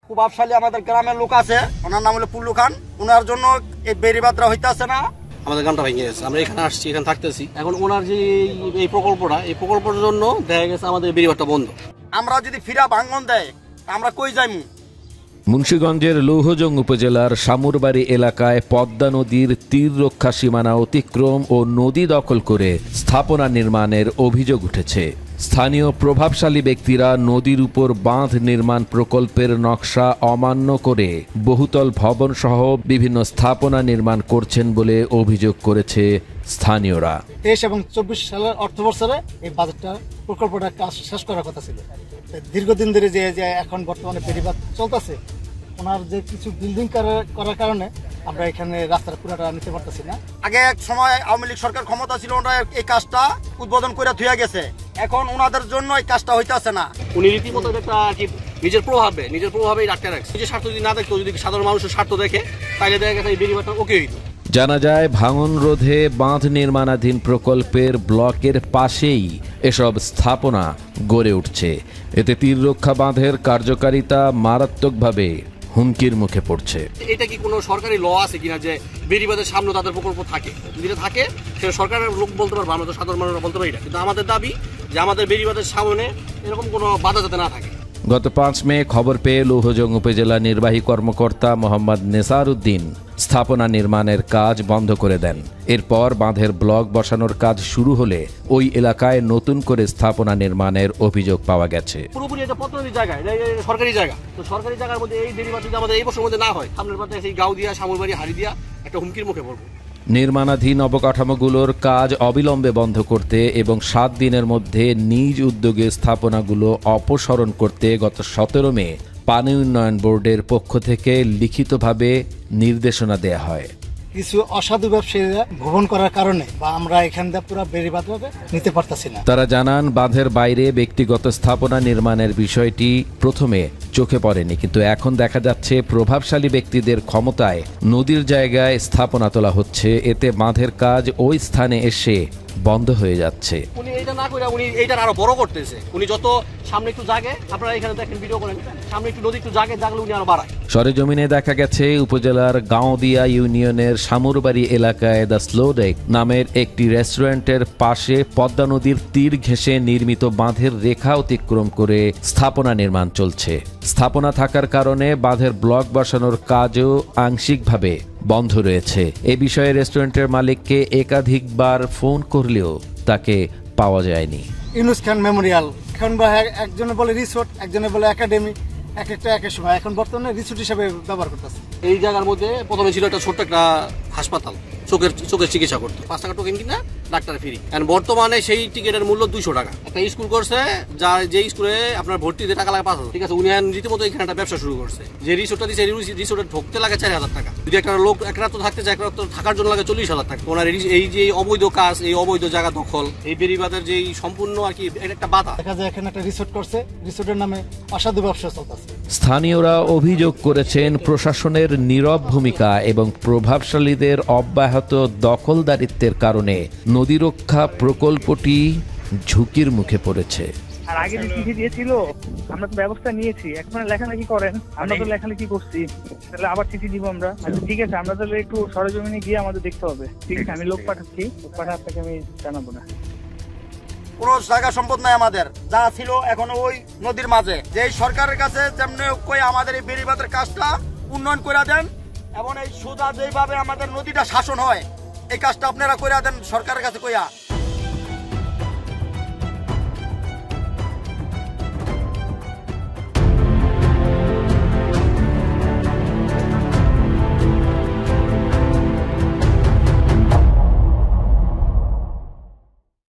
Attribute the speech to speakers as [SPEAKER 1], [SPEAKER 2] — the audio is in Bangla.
[SPEAKER 1] প্রভাবশালী আমাদের গ্রামের লোক আছে, ওনার নাম হলো পুল্লু খান। ওনার জন্য এই বেড়িবাঁধটা হইতেছে না।
[SPEAKER 2] আমাদের গ্রামটা ভেঙে গেছে, আমরা এখানে আসছি, এখানে থাকতেছি। এখন ওনার যে এই প্রকল্পের জন্য দেখা গেছে আমাদের বেড়িবাঁধটা বন্ধ।
[SPEAKER 1] আমরা যদি ফিরা ভাঙন দেয় আমরা কই যাইমু?
[SPEAKER 3] মুন্সিগঞ্জের লৌহজং উপজেলার শামুরবাড়ি এলাকায় পদ্মা নদীর তীর রক্ষা সীমানা অতিক্রম ও নদী দখল করে স্থাপনা নির্মাণের অভিযোগ উঠেছে। স্থানীয় প্রভাবশালী ব্যক্তিরা নদীর উপর বাঁধ নির্মাণ প্রকল্পের নকশা অমান্য করে বহুতল ভবন সহ বিভিন্ন স্থাপনা নির্মাণ করছেন বলে অভিযোগ করেছে স্থানীয়রা।
[SPEAKER 4] 23 এবং 24 সালের অর্থবছরে এই বাজেটটা প্রকল্পটা কাজ শেষ করার কথা ছিল। দীর্ঘদিন ধরে যে এখন বর্তমানে বেড়িবাঁধ চলতেছে, ওনার যে কিছু বিল্ডিং করার কারণে আমরা এখানে রাস্তার পুরাটা নিতে পারতেছি না।
[SPEAKER 1] আগে এক সময় আওয়ামী লীগ সরকার ক্ষমতা ছিল, ওনারা এই কাজটা উদ্বোধন করে থুয়া গেছে। এখন ওনাদের জন্য এই কাজটা হইতেছে না।
[SPEAKER 2] উনি রীতিমতো একটা কি নিজের প্রভাবে রাখতে রাখছে। নিজের স্বার্থ যদি না দেখতো, যদি সাধারণ মানুষের স্বার্থ দেখে, তাহলে দেখা গেছে এই বেড়িবাঁধটা ওকে হইতো।
[SPEAKER 3] জানা যায় ভাঙন রোধে বাঁধ নির্মাণাধীন প্রকল্পের ব্লকের পাশেই এসব স্থাপনা গড়ে উঠছে। এতে তীর রক্ষা বাঁধের কার্যকারিতা মারাত্মকভাবে হুমকির মুখে পড়ছে।
[SPEAKER 2] এটা কি কোনো সরকারি ল আছে কিনা যে বেড়িবাঁধের সামনে তাদের প্রকল্প থাকে? যদি থাকে সেটা সরকারের লোক বলতে পারবে, আমরা তো সাধারণ মানুষরা বলতে পারি না। কিন্তু আমাদের দাবি যে আমাদের বেড়িবাঁধের সামনে এরকম কোনো বাধা যাতে না থাকে।
[SPEAKER 3] গত 5 মে খবর পেয়ে লৌহজং উপজেলা নির্বাহী কর্মকর্তা মোহাম্মদ নেসার উদ্দিন স্থাপনা নির্মাণের কাজ বন্ধ করে দেন। এরপর বাঁধের ব্লক বসানোর কাজ শুরু হলে ওই এলাকায় নতুন করে স্থাপনা নির্মাণের অভিযোগ পাওয়া গেছে।
[SPEAKER 2] পুরোপুরি এটা পত্রী জায়গা, সরকারি জায়গা। তো সরকারি জায়গার মধ্যে এই বেড়িবাঁধ যদি আমাদের এই বছরের মধ্যে না হয়, সামনের বাদে সেই গাঁও দিয়া, শামুরবাড়ি, হাড়ি দিয়া একটা হুমকির মুখে পড়বো।
[SPEAKER 3] নির্মাণাধীন অবকাঠামোগুলোর কাজ অবিলম্বে বন্ধ করতে এবং 7 দিনের মধ্যে নিজ উদ্যোগে স্থাপনাগুলো অপসারণ করতে গত 17 মে পানি উন্নয়ন বোর্ডের পক্ষ থেকে লিখিতভাবে নির্দেশনা দেয়া হয়।
[SPEAKER 4] কিছু অসাধু ব্যবসায়ীরা ভবন করার কারণে বা আমরা এখান থেকে পুরো বেড়িবাঁধটা নিতে পারতেছি না।
[SPEAKER 3] তারা জানান বাঁধের বাইরে ব্যক্তিগত স্থাপনা নির্মাণের বিষয়টি প্রথমে চোখে পড়েনি, কিন্তু এখন দেখা যাচ্ছে প্রভাবশালী ব্যক্তিদের ক্ষমতায় নদীর জায়গায় স্থাপনা তোলা হচ্ছে। এতে বাঁধের কাজ ওই স্থানে এসে বন্ধ হয়ে যাচ্ছে।
[SPEAKER 2] উনি এইটা না করে উনি এইটার আরো বড় করতেছে। উনি যত সামনে একটু জাগে, আপনারা এখানে দেখেন, ভিডিও করেন, সামনে একটু নদী একটু জাগলে উনি আরো বাড়ায়।
[SPEAKER 3] সরেজমিনে দেখা গেছে উপজেলার গাঁওদিয়া ইউনিয়নের শামুরবাড়ি এলাকায় দ্য স্লো ডেক নামের একটি রেস্টুরেন্টের পাশে পদ্মা নদীর তীর ঘেঁষে নির্মিত বাঁধের রেখা অতিক্রম করে স্থাপনা নির্মাণ চলছে। স্থাপনা থাকার কারণে বাঁধের ব্লক বসানোর কাজও আংশিকভাবে বন্ধ রয়েছে। এ বিষয়ে রেস্টুরেন্টের মালিককে একাধিকবার ফোন করলেও তাকে পাওয়া যায়নি।
[SPEAKER 4] ইউনুস খান মেমোরিয়াল, এখন একজনে বলে রিসোর্ট, একজনে বলে একাডেমি, একটা এক সময় এখন বর্তমানে রিসোর্ট হিসেবে ব্যবহার করতেছে।
[SPEAKER 2] এই জায়গার মধ্যে প্রথমে ছিল একটা ছোট্ট একটা হাসপাতাল, চোখের চিকিৎসা করতো। 5 টাকা টোকেন কিনা ডাক্তার ফ্রি। বর্তমানে সেই টিকিটের মূল্য 200 টাকা। একটা স্কুল করছে, যে স্কুলে আপনার ভর্তিতে টাকা লাগে 5,000। ঠিক আছে, উনি রীতিমতো এখানে একটা ব্যবসা শুরু করছে। যে রিসোর্টটা দিচ্ছে, রিসোর্টে ঢুকতে লাগে 4,000 টাকা। যদি একটা লোক এক রাত থাকতে চায়, এক রাত থাকার জন্য লাগে 40,000 টাকা। ওনার এই যে অবৈধ কাজ, এই অবৈধ জায়গা দখল, এই বেড়িবাঁধের যে সম্পূর্ণ আর কি একটা বাধা।
[SPEAKER 4] দেখা যায় এখানে একটা রিসোর্ট করছে, রিসোর্টের নামে অসাধু ব্যবসা চলতেছে।
[SPEAKER 3] স্থানীয়রা অভিযোগ করেছেন প্রশাসনের নীরব ভূমিকা এবং প্রভাবশালীদের অব্যাহত দখলদারিত্বের কারণে নদী রক্ষা প্রকল্পটি ঝুঁকির মুখে পড়েছে।
[SPEAKER 5] আর আগে যে চিঠি দিয়েছিল আমরা তো ব্যবস্থা নিয়েছি, এখন লেখালেখি করেন, আমরা তো লেখালেখি করছি, তাহলে আবার চিঠি দিব আমরা। আচ্ছা ঠিক আছে, আমরা তাহলে একটু সরেজমিনে গিয়ে আমাদের দেখতে হবে। ঠিক আছে, আমি লোক পাঠাচ্ছি, লোক পাঠা আপনাকে আমি জানাবো না।
[SPEAKER 1] কোন জায়গা সম্পদ নাই আমাদের, যা ছিল এখন ওই নদীর মাঝে। যে সরকারের কাছে যেমনি কই আমাদের এই বেড়িবাঁধের কাজটা উন্নয়ন করে দেন এবং এই সোজা যেভাবে আমাদের নদীটা শাসন হয়, এই কাজটা আপনারা করে দেন সরকারের কাছে কইয়া।